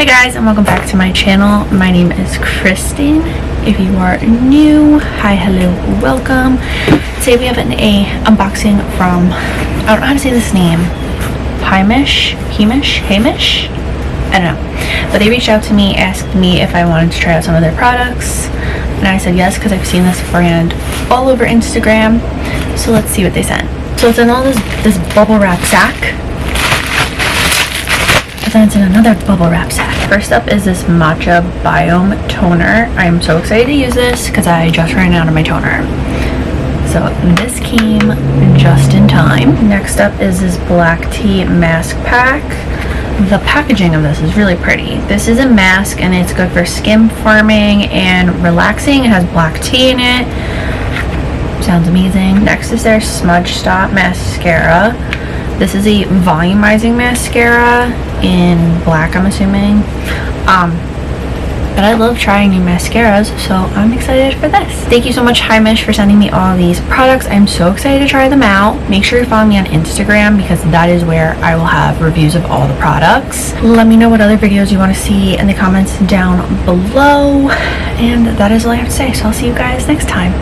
Hey guys, and welcome back to my channel. My name is Kristen. If you are new, hi, hello, welcome. Today we have an unboxing from, I don't know how to say this name, Heimish? I don't know. But they reached out to me, asked me if I wanted to try out some of their products, and I said yes because I've seen this brand all over Instagram. So let's see what they sent. So it's in all this bubble wrap sack. But then it's in another bubble wrap sack. First up is this matcha biome toner. I'm so excited to use this because I just ran out of my toner. So this came just in time. Next up is this black tea mask pack. The packaging of this is really pretty. This is a mask and it's good for skin firming and relaxing. It has black tea in it. Sounds amazing. Next is their Smudge Stop mascara. This is a volumizing mascara in black, I'm assuming. But I love trying new mascaras, so I'm excited for this. Thank you so much, Heimish, for sending me all these products. I'm so excited to try them out. Make sure you follow me on Instagram because that is where I will have reviews of all the products. Let me know what other videos you want to see in the comments down below. And that is all I have to say, so I'll see you guys next time.